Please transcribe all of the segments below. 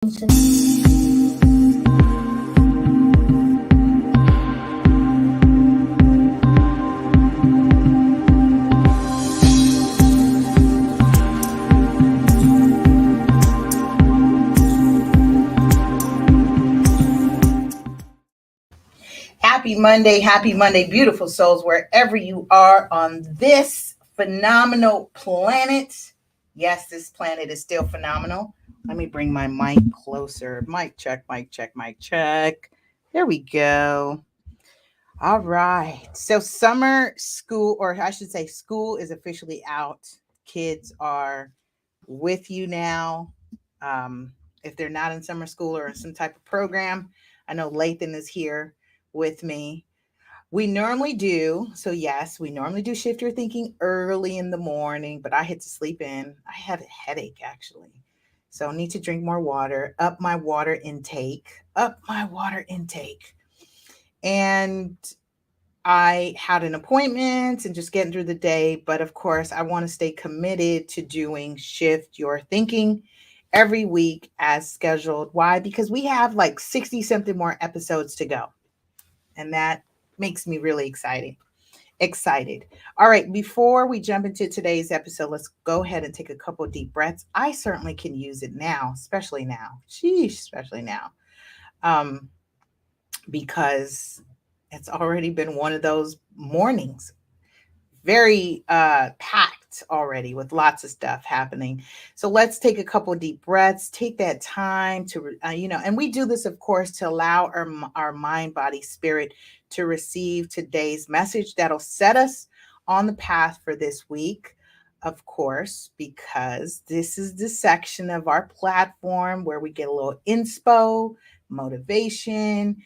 Happy Monday, beautiful souls, wherever you are on this phenomenal planet. Yes, this planet is still phenomenal. Let me bring my mic closer. Mic check, mic check, mic check. There we go. All right. So, summer school, or I should say, school is officially out. Kids are with you now. If they're not in summer school or in some type of program, I know Lathan is here with me. We normally do. So, yes, we normally do shift your thinking early in the morning, but I had to sleep in. I had a headache actually. So, I need to drink more water, up my water intake, up my water intake. And I had an appointment and just getting through the day. But of course, I want to stay committed to doing shift your thinking every week as scheduled. Why? Because we have like 60 something more episodes to go. And that makes me really excited. All right, before we jump into today's episode, let's go ahead and take a couple of deep breaths. I certainly can use it now, especially now. Sheesh, especially now. Because it's already been one of those mornings, very packed already with lots of stuff happening. So let's take a couple of deep breaths, take that time to and we do this of course to allow our mind, body, spirit to receive today's message that'll set us on the path for this week, of course, because this is the section of our platform where we get a little inspo, motivation,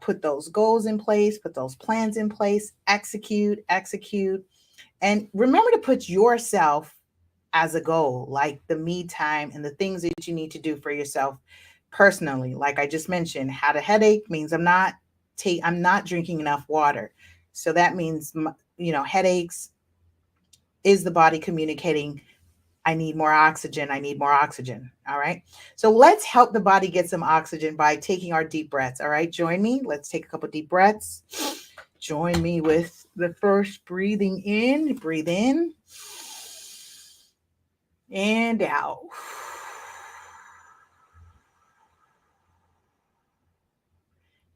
put those goals in place, put those plans in place, execute. And remember to put yourself as a goal, like the me time and the things that you need to do for yourself personally. Like I just mentioned, had a headache means I'm not drinking enough water. So that means headaches is the body communicating, I need more oxygen. I need more oxygen. All right. So let's help the body get some oxygen by taking our deep breaths. All right. Join me. Let's take a couple deep breaths. Join me with the first breathing in. Breathe in and out.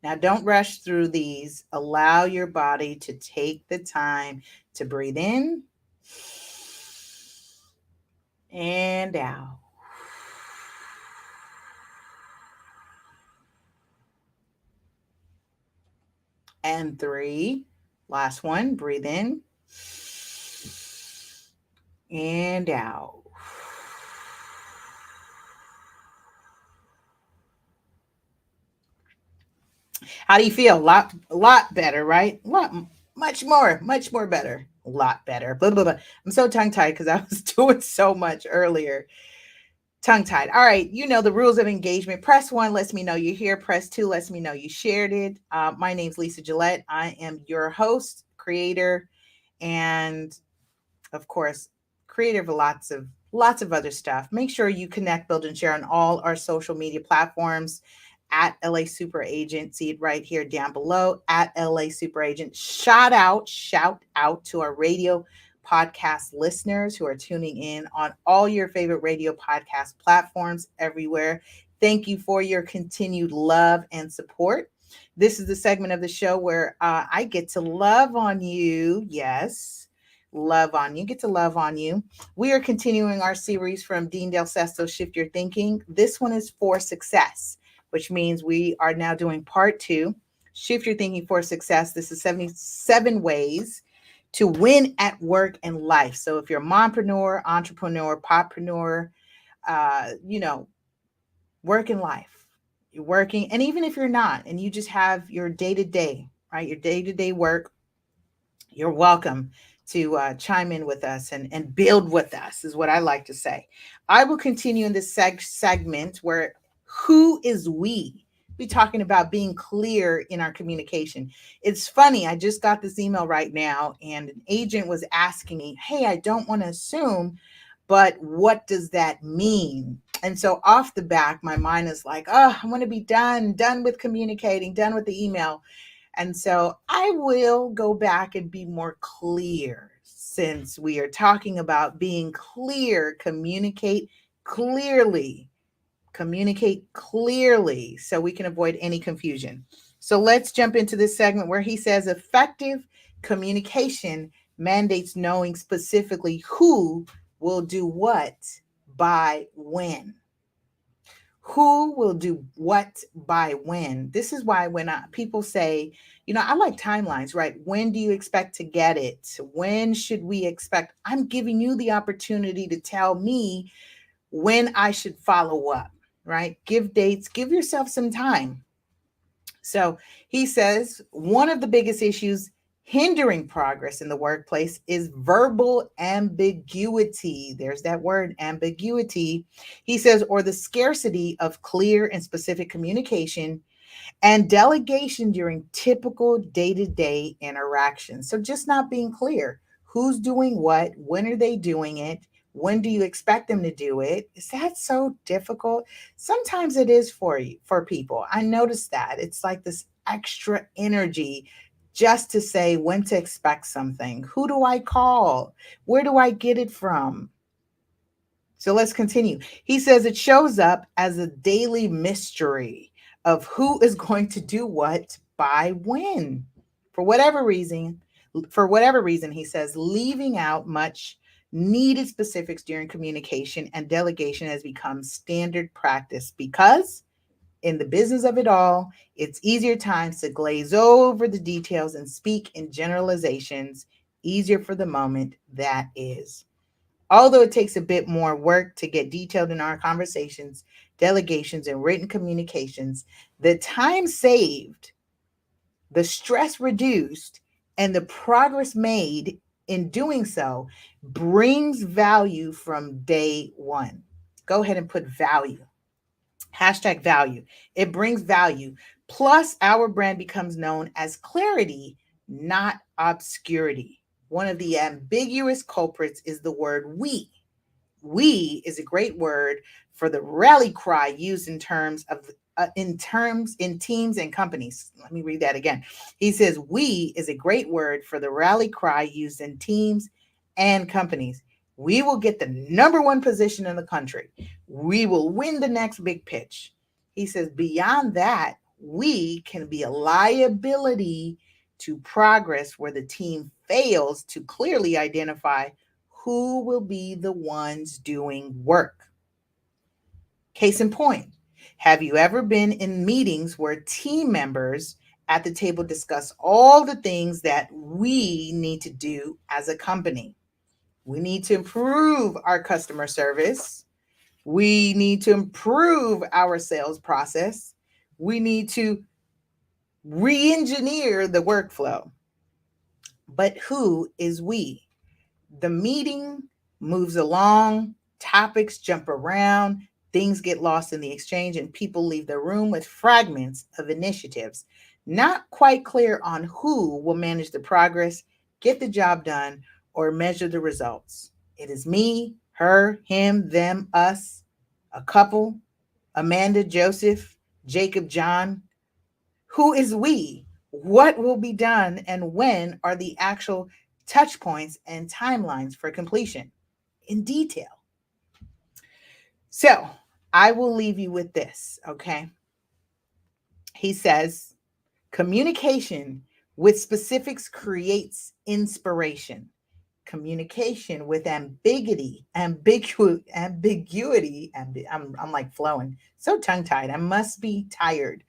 Now, don't rush through these. Allow your body to take the time to breathe in and out. And 3. Last one. Breathe in and out. How do you feel? A lot better, right? Much more better. A lot better. Blah, blah, blah. I'm so tongue tied because I was doing so much earlier. Tongue tied. All right. You know the rules of engagement. Press 1 lets me know you're here. Press 2 lets me know you shared it. My name's Lisa Gillett. I am your host, creator, and of course, creator of lots of other stuff. Make sure you connect, build, and share on all our social media platforms at LA Super Agent. See it right here down below at LA Super Agent. Shout out to our radio podcast listeners who are tuning in on all your favorite radio podcast platforms everywhere. Thank you for your continued love and support. This is the segment of the show where I get to love on you. Yes, love on you. Get to love on you. We are continuing our series from Dean Del Sesto, Shift Your Thinking. This one is for success, which means we are now doing part 2, Shift Your Thinking for Success. This is 77 ways to win at work and life. So if you're a mompreneur, entrepreneur, popreneur, work in life, you're working. And even if you're not, and you just have your day-to-day, right? Your day-to-day work, you're welcome to chime in with us and build with us is what I like to say. I will continue in this segment where who is we? We're talking about being clear in our communication. It's funny. I just got this email right now and an agent was asking me, hey, I don't want to assume, but what does that mean? And so off the back, my mind is like, oh, I want to be done with communicating, done with the email. And so I will go back and be more clear, since we are talking about being clear. Clearly, communicate clearly so we can avoid any confusion. So let's jump into this segment where he says effective communication mandates knowing specifically who will do what by when. Who will do what by when? This is why when people say, I like timelines, right? When do you expect to get it? When should we expect? I'm giving you the opportunity to tell me when I should follow up, right? Give dates, give yourself some time. So he says one of the biggest issues hindering progress in the workplace is verbal ambiguity. There's that word, ambiguity. He says, or the scarcity of clear and specific communication and delegation during typical day-to-day interactions. So just not being clear. Who's doing what? When are they doing it? When do you expect them to do it? Is that so difficult? Sometimes it is for people. I noticed that. It's like this extra energy just to say when to expect something. Who do I call? Where do I get it from? So let's continue. He says it shows up as a daily mystery of who is going to do what by when. For whatever reason, he says leaving out much needed specifics during communication and delegation has become standard practice because in the business of it all, it's easier times to glaze over the details and speak in generalizations. Easier for the moment, that is. Although it takes a bit more work to get detailed in our conversations, delegations, and written communications, the time saved, the stress reduced, and the progress made in doing so brings value from day one. Go ahead and put value. Hashtag value. It brings value. Plus, our brand becomes known as clarity, not obscurity. One of the ambiguous culprits is the word we. We is a great word for the rally cry used in terms of in teams and companies. Let me read that again. He says we is a great word for the rally cry used in teams and companies. We will get the number one position in the country. We will win the next big pitch. He says beyond that, we can be a liability to progress where the team fails to clearly identify who will be the ones doing work. Case in point, have you ever been in meetings where team members at the table discuss all the things that we need to do as a company? We need to improve our customer service. We need to improve our sales process. We need to re-engineer the workflow. But who is we? The meeting moves along, topics jump around, things get lost in the exchange, and people leave the room with fragments of initiatives, not quite clear on who will manage the progress, get the job done, or measure the results. It is me, her, him, them, us, a couple, Amanda, Joseph, Jacob, John. Who is we? What will be done? And when are the actual touch points and timelines for completion in detail? So I will leave you with this, okay? He says, communication with specifics creates inspiration. Communication with I'm like flowing, so tongue tied. I must be tired.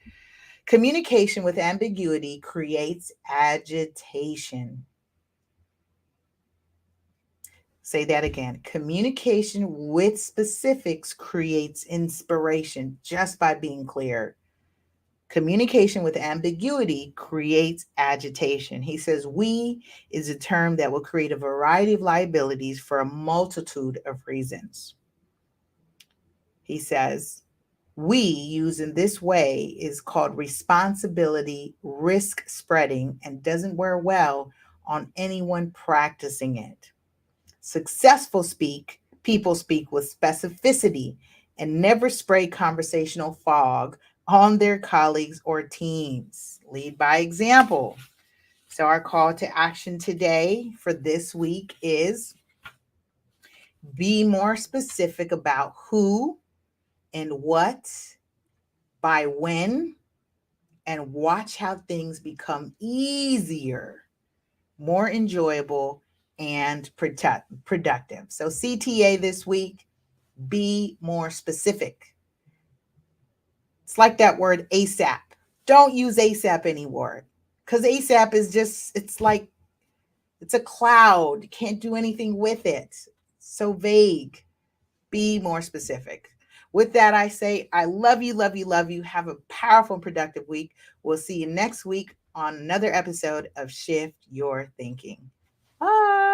Communication with ambiguity creates agitation. Say that again. Communication with specifics creates inspiration just by being clear. Communication with ambiguity creates agitation. He says, we is a term that will create a variety of liabilities for a multitude of reasons. He says, we used in this way is called responsibility risk spreading and doesn't wear well on anyone practicing it. Successful people speak with specificity and never spray conversational fog on their colleagues or teams. Lead by example. So, our call to action today for this week is be more specific about who and what, by when, and watch how things become easier, more enjoyable, and productive. So, CTA this week, be more specific. It's like that word ASAP. Don't use ASAP anymore because ASAP is just, it's like, it's a cloud. You can't do anything with it. So vague. Be more specific. With that, I say, I love you, love you, love you. Have a powerful and productive week. We'll see you next week on another episode of Shift Your Thinking. Bye.